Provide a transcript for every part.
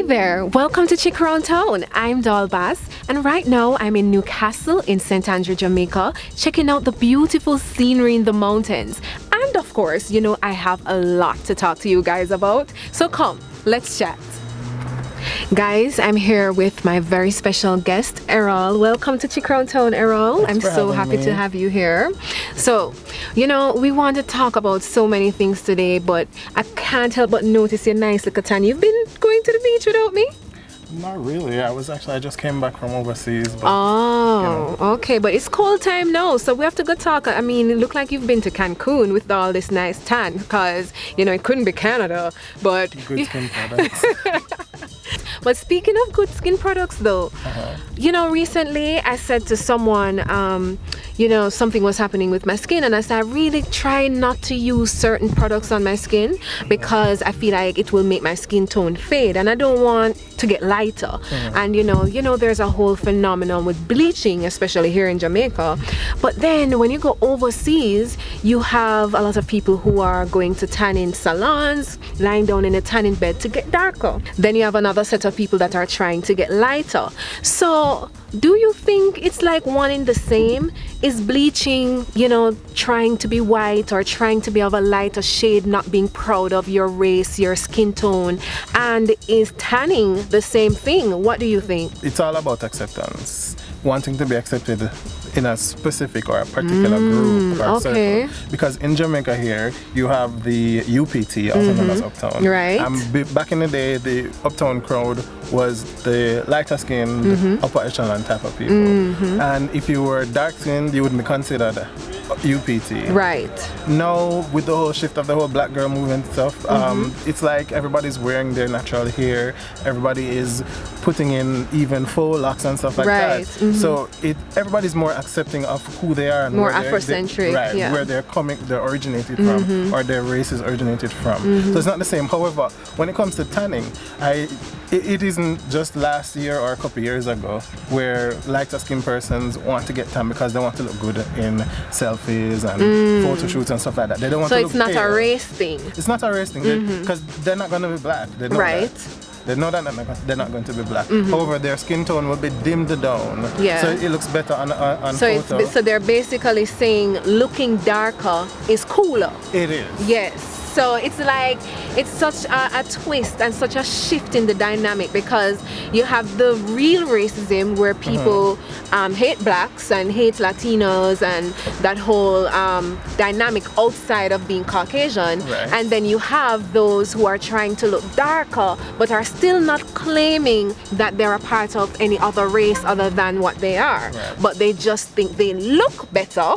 there, welcome to Chic Town. I'm Doll Bass, and right now I'm in Newcastle in St. Andrew, Jamaica, checking out the beautiful scenery in the mountains. And of course, you know, I have a lot to talk to you guys about. So come, let's chat. Guys, I'm here with my very special guest, Errol. Welcome to Chic Town, Errol. I'm so happy to have you here. So, you know, we want to talk about so many things today, but I can't help but notice your nice little tan. You've been going to the beach without me? Not really. I just came back from overseas. But, okay. But it's cold time now, so we have to go talk. I mean, it looked like you've been to Cancun with all this nice tan, because, you know, it couldn't be Canada, but... Good skin products. But speaking of good skin products though, you know, recently I said to someone, you know, something was happening with my skin, and I said I really try not to use certain products on my skin because I feel like it will make my skin tone fade, and I don't want to get lighter. And you know there's a whole phenomenon with bleaching, especially here in Jamaica. But then when you go overseas, you have a lot of people who are going to tanning salons, lying down in a tanning bed to get darker. Then you have another set of people that are trying to get lighter. So do you think it's like one in the same? Is bleaching, you know, trying to be white or trying to be of a lighter shade, not being proud of your race, your skin tone? And is tanning the same thing? What do you think? It's all about acceptance. Wanting to be accepted in a specific or a particular group or circle. Because in Jamaica here, you have the UPT, also known as Uptown. Right. And back in the day, the Uptown crowd was the lighter skinned, upper echelon type of people. And if you were dark skinned, you would be considered UPT. Right. Now, with the whole shift of the whole black girl movement stuff, it's like everybody's wearing their natural hair. Everybody is putting in even faux locks and stuff like that. So everybody's more accepting of who they are and more Afrocentric, where they're originated from, or their race is originated from. So it's not the same. However, when it comes to tanning, it isn't just last year or a couple years ago where lighter skinned persons want to get tan because they want to look good in selfies and photo shoots and stuff like that. They don't want to look So it's not pale. a race thing. It's not a race thing because they're not going to be black. They know that. They know that they're not going to be black. However, their skin tone will be dimmed down. Yeah. So it looks better on photo. So they're basically saying looking darker is cooler. It is. Yes. So it's like, it's such a twist and such a shift in the dynamic, because you have the real racism where people hate blacks and hate Latinos and that whole dynamic outside of being Caucasian. Right. And then you have those who are trying to look darker but are still not claiming that they're a part of any other race other than what they are. Right. But they just think they look better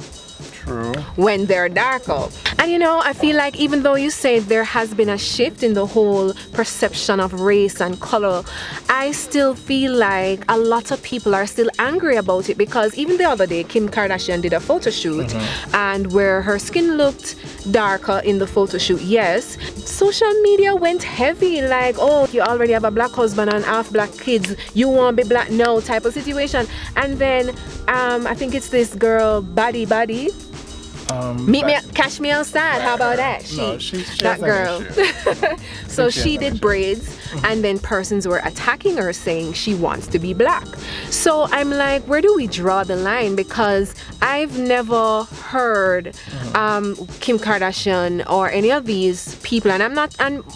when they're darker. And you know, I feel like even though you say there has been a shift in the whole perception of race and color, I still feel like a lot of people are still angry about it, because even the other day Kim Kardashian did a photo shoot and where her skin looked darker in the photo shoot, yes, social media went heavy, like, oh, you already have a black husband and half black kids, you won't be black now type of situation. And then I think it's this girl Buddy Cash Me Outside. How about that? She that girl. So she did braids, and then persons were attacking her saying she wants to be black. So I'm like, where do we draw the line? Because I've never heard Kim Kardashian or any of these people, and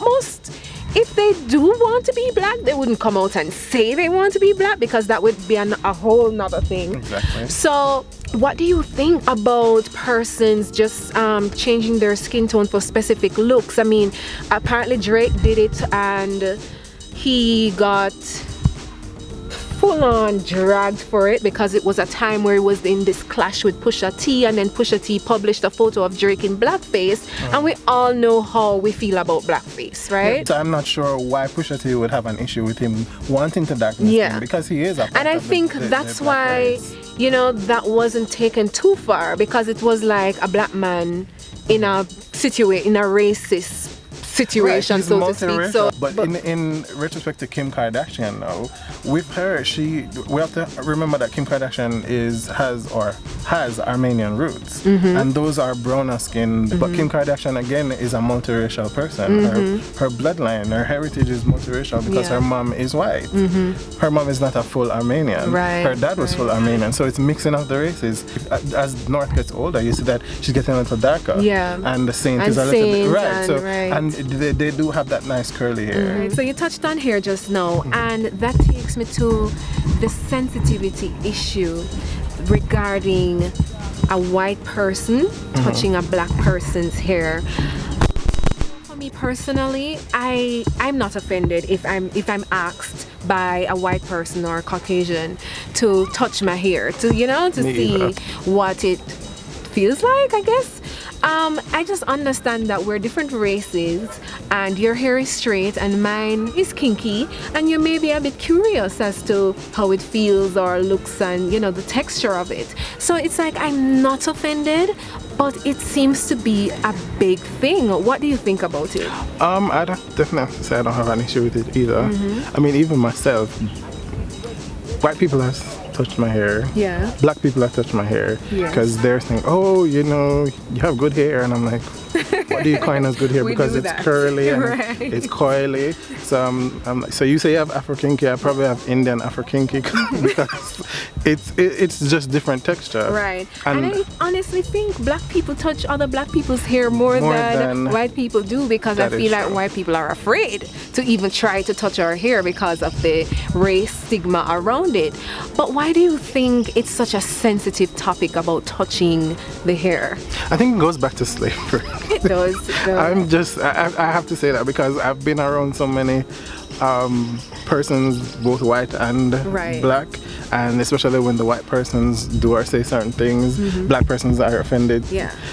most, if they do want to be black, they wouldn't come out and say they want to be black, because that would be a whole nother thing. Exactly. So what do you think about persons just changing their skin tone for specific looks? I mean, apparently Drake did it and he got full-on dragged for it, because it was a time where he was in this clash with Pusha T, and then Pusha T published a photo of Drake in blackface, and we all know how we feel about blackface, right? Yeah, so I'm not sure why Pusha T would have an issue with him wanting to darken his skin, because he is a part and I think that's why, you know, that wasn't taken too far, because it was like a black man in a racist situation, so to speak. So, but in retrospect to Kim Kardashian now, with her, we have to remember that Kim Kardashian has Armenian roots, and those are browner skinned. But Kim Kardashian again is a multiracial person. Her bloodline, her heritage is multiracial because her mom is white. Her mom is not a full Armenian. Her dad was full Armenian, so it's mixing of the races. As North gets older, you see that she's getting a little darker. And the Saint is a little bit and they do have that nice curly hair. So you touched on hair just now, and that takes me to the sensitivity issue regarding a white person touching a black person's hair. For me personally, I'm not offended if I'm asked by a white person or a Caucasian to touch my hair, to see what it feels like, I guess. I just understand that we're different races, and your hair is straight and mine is kinky, and you may be a bit curious as to how it feels or looks and the texture of it. So it's like I'm not offended, but it seems to be a big thing. What do you think about it? I definitely have to say I don't have an issue with it either. I mean, even myself, white people have touched my hair. Black people have touched my hair because they're saying, oh, you have good hair, and I'm like, what do you coin as good hair? Because it's curly and it's coily. So I'm like, so you say you have Afro kinky, I probably have Indian Afro kinky because it's just different texture. And I honestly think black people touch other black people's hair more than white people do, because I feel like white people are afraid to even try to touch our hair because of the race stigma around it. But why do you think it's such a sensitive topic about touching the hair? I think it goes back to slavery. It does. I have to say that because I've been around so many persons, both white and black, and especially when the white persons do or say certain things, black persons are offended.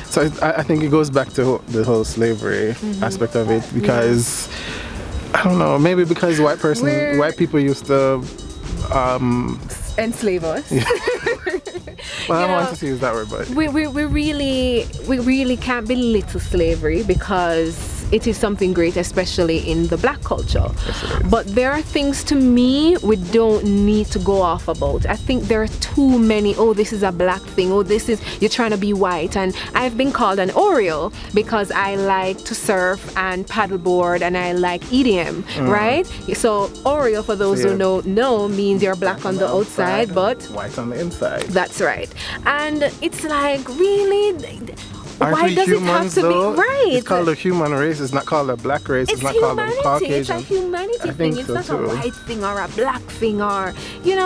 So I think it goes back to the whole slavery aspect of it, because I don't know, maybe because white people used to enslave us. Well, I don't want to use that word, but we really can't belittle slavery, because it is something great, especially in the black culture. Yes, it is. But there are things, to me, we don't need to go off about. I think there are too many, oh, this is a black thing, oh, this is, you're trying to be white. And I've been called an Oreo because I like to surf and paddleboard and I like EDM, right? So Oreo, for those who don't know, means you're black on the outside, but white on the inside. That's right. And it's like, really? Why does it have to be right? It's called a human race. It's not called a black race. It's not called a Caucasian. It's a humanity thing. It's not a white thing or a black thing, or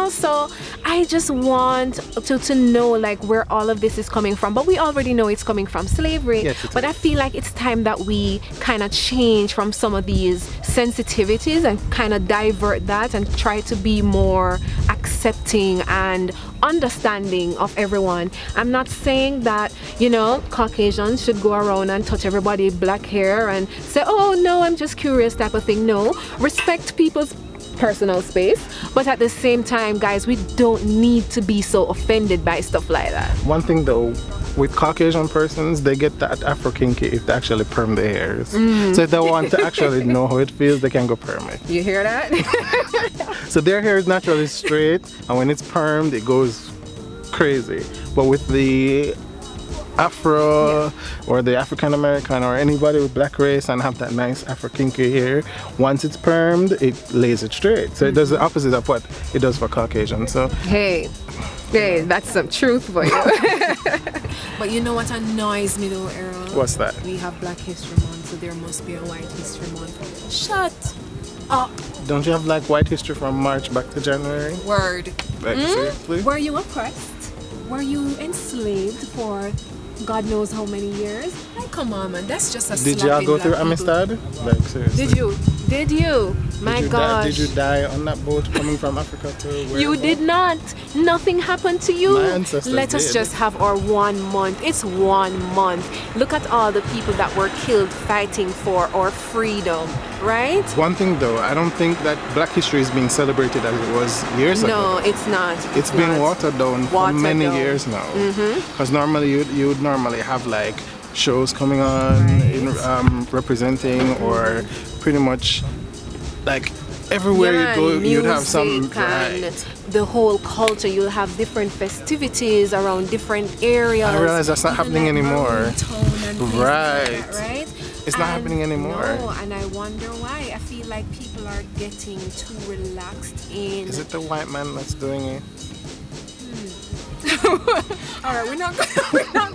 So I just want to know like where all of this is coming from. But we already know it's coming from slavery. Yes, but I feel like it's time that we kind of change from some of these sensitivities and kind of divert that and try to be more accepting and understanding of everyone. I'm not saying that Caucasians should go around and touch everybody black hair and say, oh no, I'm just curious type of thing. No, respect people's personal space, but at the same time, guys, we don't need to be so offended by stuff like that. One thing though, with Caucasian persons, they get that Afro kinky if they actually perm their hairs. So if they want to actually know how it feels, they can go perm it. You hear that? So their hair is naturally straight, and when it's permed, it goes crazy. But with the Afro or the African American or anybody with black race and have that nice Afro kinky hair, once it's permed, it lays it straight. So it does the opposite of what it does for Caucasian. So hey, that's some truth for you. But you know what annoys me though, Errol? What's that? We have Black History Month, so there must be a White History Month. Shut up. Don't you have like White History from March back to January? Word. Like, seriously? Were you oppressed? Were you enslaved for God knows how many years? Like, come on, man, that's just a Did y'all go through Amistad? Like, seriously. Did you? My gosh. Did you die on that boat coming from Africa to where? You did not. Nothing happened to you. My ancestors Let us just have our 1 month. It's 1 month. Look at all the people that were killed fighting for our freedom, right? One thing though, I don't think that Black history is being celebrated as it was years ago. No, it's not. It's been watered down for many years now. Because normally you would normally have like shows coming on, representing or pretty much like everywhere Yeah, you go, you'd have some. music and Right. the whole culture. You'll have different festivities around different areas. I realize that's not Even happening like anymore. Roun town and places Right. like that, right? It's not happening anymore. No, and I wonder why. I feel like people are getting too relaxed in. Is it the white man that's doing it? All right, we're not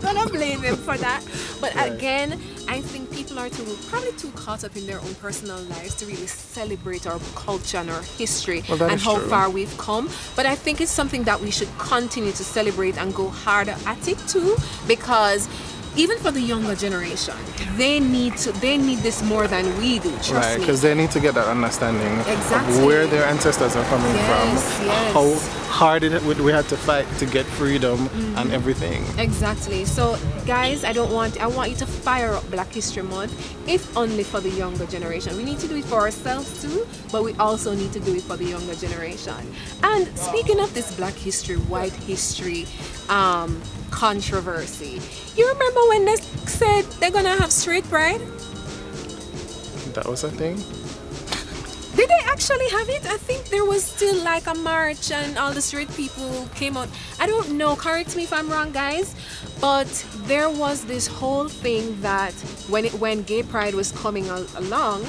gonna blame him for that. But Right. again, I think people are probably too caught up in their own personal lives to really celebrate our culture and our history Well, that and is how true. far we've come. But I think it's something that we should continue to celebrate and go harder at it too, because even for the younger generation, they need this more than we do. Trust Right, me. because they need to get that understanding Exactly. of where their ancestors are coming Yes, from, yes. how hard we had to fight to get freedom and everything. Exactly. So, guys, I want you to fire up Black History Month, if only for the younger generation. We need to do it for ourselves too, but we also need to do it for the younger generation. And speaking of this Black History, White History controversy, you remember when they said they're gonna have straight pride? That was a thing. Did they actually have it? I think there was still like a march and all the straight people came out. I don't know, correct me if I'm wrong, guys, but there was this whole thing that when gay pride was coming along,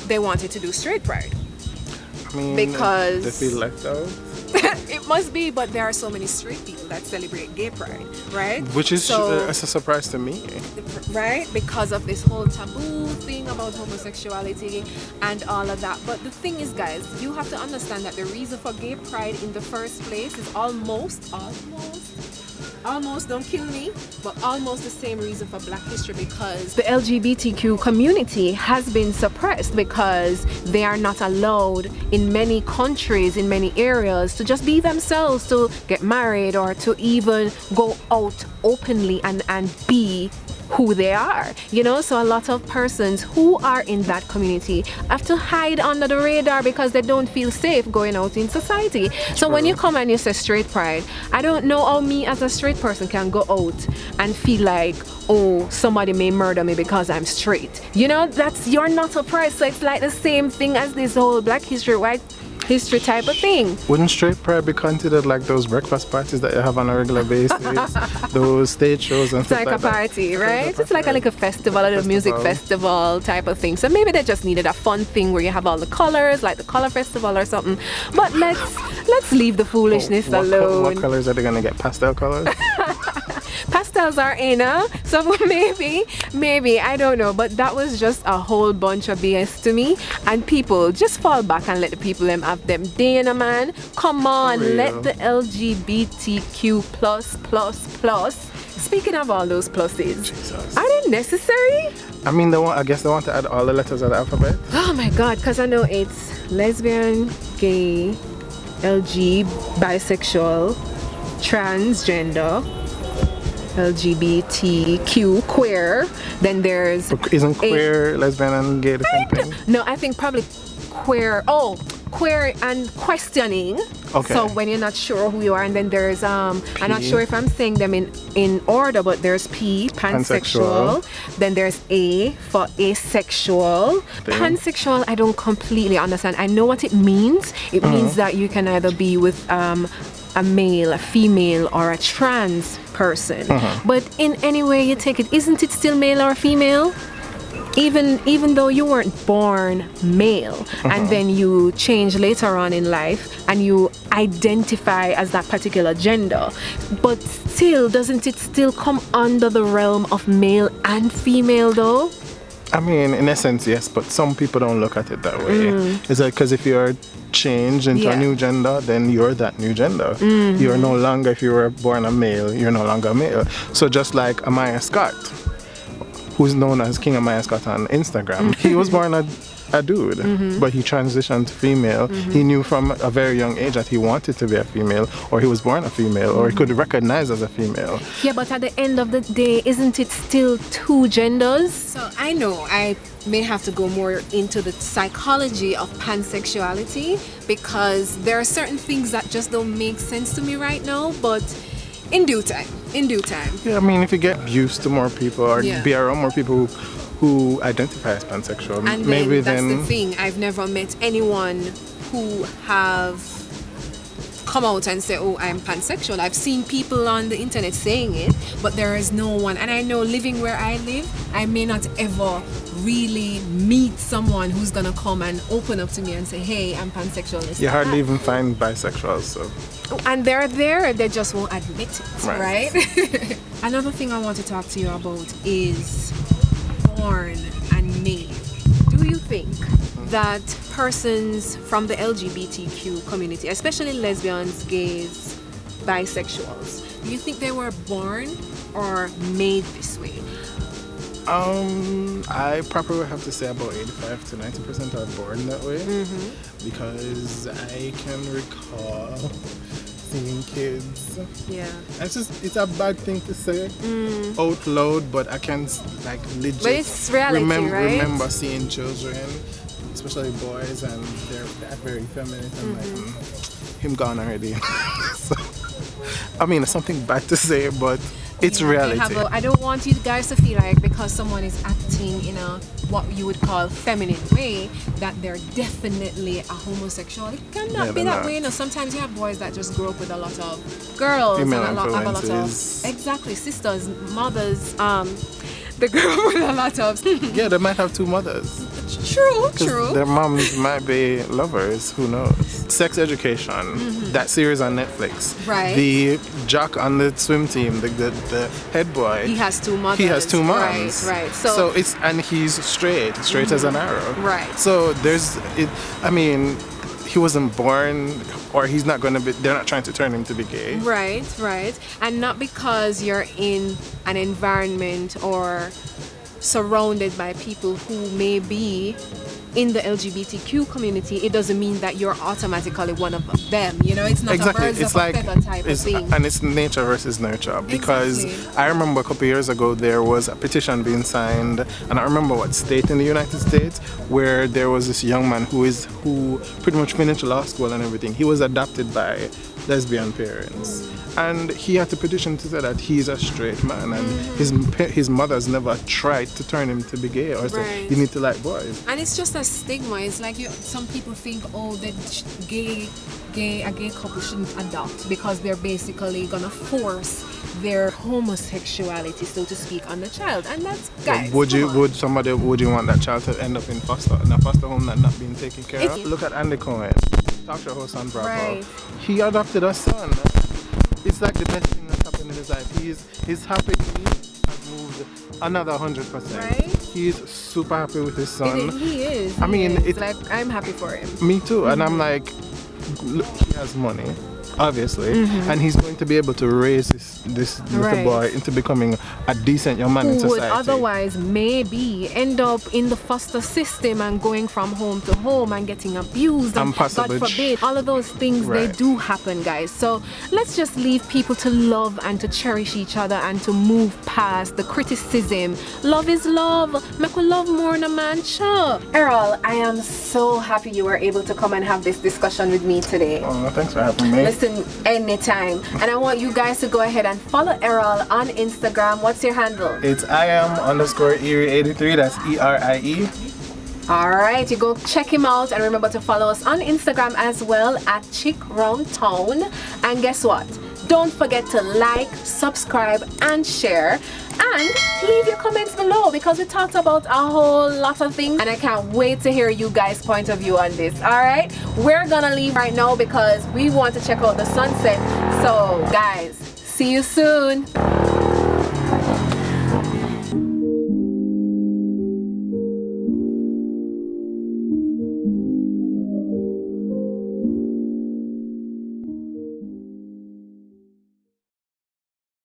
they wanted to do straight pride. I mean, Because- they feel left out. It must be, but there are so many straight people that celebrate gay pride, right? Which is So- a surprise to me. right? Because of this whole taboo thing about homosexuality and all of that. But the thing is, guys, you have to understand that the reason for gay pride in the first place is almost, don't kill me, but almost the same reason for Black History, because the LGBTQ community has been suppressed because they are not allowed in many countries, in many areas, to just be themselves, to get married or to even go out openly and be who they are, you know. So a lot of persons who are in that community have to hide under the radar because they don't feel safe going out in society. So when you come and you say straight pride, I don't know how me as a straight person can go out and feel like, oh, somebody may murder me because I'm straight, you know. You're not surprised. So it's like the same thing as this whole Black History, White History type of thing. Wouldn't straight pride be considered like those breakfast parties that you have on a regular basis? Those stage shows and It's stuff like a that? party, right? It's like a little festival, a little music festival type of thing. So maybe they just needed a fun thing where you have all the colors, like the color festival or something. But let's leave the foolishness alone. What colors are they gonna get? Pastel colors? Pastels are in, so maybe I don't know, but that was just a whole bunch of BS to me. And people just fall back and let the people them have them day in a man. Come on, For real. let the LGBTQ plus. Speaking of all those pluses, Jesus. are they necessary? I mean, I guess they want to add all the letters of the alphabet. Oh my god, because I know it's lesbian, gay, LG, bisexual, transgender, LGBTQ, queer. Then there's Isn't queer, lesbian, and gay the same thing? no, I think probably queer. Oh, queer and questioning. Okay. So when you're not sure who you are, and then there's I'm not sure if I'm saying them in order, but there's P, pansexual. Then there's A for asexual. Pansexual, I don't completely understand. I know what it means. It means that you can either be with a male, a female, or a trans person. But in any way you take it, isn't it still male or female? Even though you weren't born male and then you change later on in life and you identify as that particular gender, but still, doesn't it still come under the realm of male and female though? I mean, in essence, yes, but some people don't look at it that way. It's like, because if you're changed into a new gender, then you're that new gender. You're no longer, if you were born a male, you're no longer a male. So just like Amaya Scott, who's known as King Amaya Scott on Instagram, he was born a dude, but he transitioned to female. He knew from a very young age that he wanted to be a female, or he was born a female, or he could recognize as a female. Yeah, but at the end of the day, isn't it still two genders? So I know I may have to go more into the psychology of pansexuality, because there are certain things that just don't make sense to me right now, but in due time. Yeah, I mean, if you get used to more people or be around more people who identify as pansexual. And maybe that's the thing. I've never met anyone who have come out and say, oh, I'm pansexual. I've seen people on the internet saying it, but there is no one. And I know living where I live, I may not ever really meet someone who's gonna come and open up to me and say, hey, I'm pansexual. You hardly even find bisexuals, so. And they're there, they just won't admit it, right? Another thing I want to talk to you about is born and made. Do you think that persons from the LGBTQ community, especially lesbians, gays, bisexuals, do you think they were born or made this way? I probably would have to say about 85 to 90% are born that way, because I can recall seeing kids. Yeah. It's a bad thing to say out loud, but I can like legit but it's reality, remember seeing children, especially boys, and they're very feminine. I'm like, him gone already. So, I mean, it's something bad to say, but it's reality. I don't want you guys to feel like because someone is acting in a what you would call feminine way that they're definitely a homosexual. It cannot be that way. You know, sometimes you have boys that just grow up with a lot of girls female and have a lot of sisters, mothers. They grow up with a lot of yeah, they might have two mothers. True. Their moms might be lovers, who knows? Sex Education, that series on Netflix. Right. The jock on the swim team, the head boy. He has two mothers. He has two moms. Right. So it's, and he's straight as an arrow. Right. So I mean, he wasn't born, or he's not going to be, they're not trying to turn him to be gay. Right. And not because you're in an environment or surrounded by people who may be in the LGBTQ community, it doesn't mean that you're automatically one of them. You know, it's not exactly. a birds of a feather type of thing. And it's nature versus nurture. Because exactly. I remember a couple of years ago there was a petition being signed, and I remember what state in the United States, where there was this young man who pretty much finished law school and everything. He was adopted by lesbian parents. And he had to petition to say that he's a straight man, and his mother's never tried to turn him to be gay or say you need to like boys. And it's just a stigma. It's like some people think, oh, that a gay couple shouldn't adopt because they're basically gonna force their homosexuality, so to speak, on the child. And that's guys. Would you want that child to end up in a foster home that not being taken care of? Look at Andy Cohen, talk show host on Bravo. Right. He adopted a son. It's like the best thing that's happened in his life. He's happy. He has moved another 100%. Right? He's super happy with his son. He is. I mean, it's like, I'm happy for him. Me too. And I'm like, look, he has money, obviously, and he's going to be able to raise this little boy into becoming a decent young man in society. Who would otherwise maybe end up in the foster system and going from home to home and getting abused and God forbid, all of those things, they do happen, guys. So let's just leave people to love and to cherish each other and to move past the criticism. Love is love. Make we love more than a man. Sure. Errol, I am so happy you were able to come and have this discussion with me today. Oh, thanks for having me. Listen, anytime. And I want you guys to go ahead and follow Errol on Instagram. What's your handle? It's Iam_Erie83. That's ERIE. Alright, you go check him out, and remember to follow us on Instagram as well at Chic Round Town. And guess what? Don't forget to like, subscribe, and share. And leave your comments below because we talked about a whole lot of things and I can't wait to hear you guys' point of view on this. Alright, we're gonna leave right now because we want to check out the sunset. So guys, see you soon.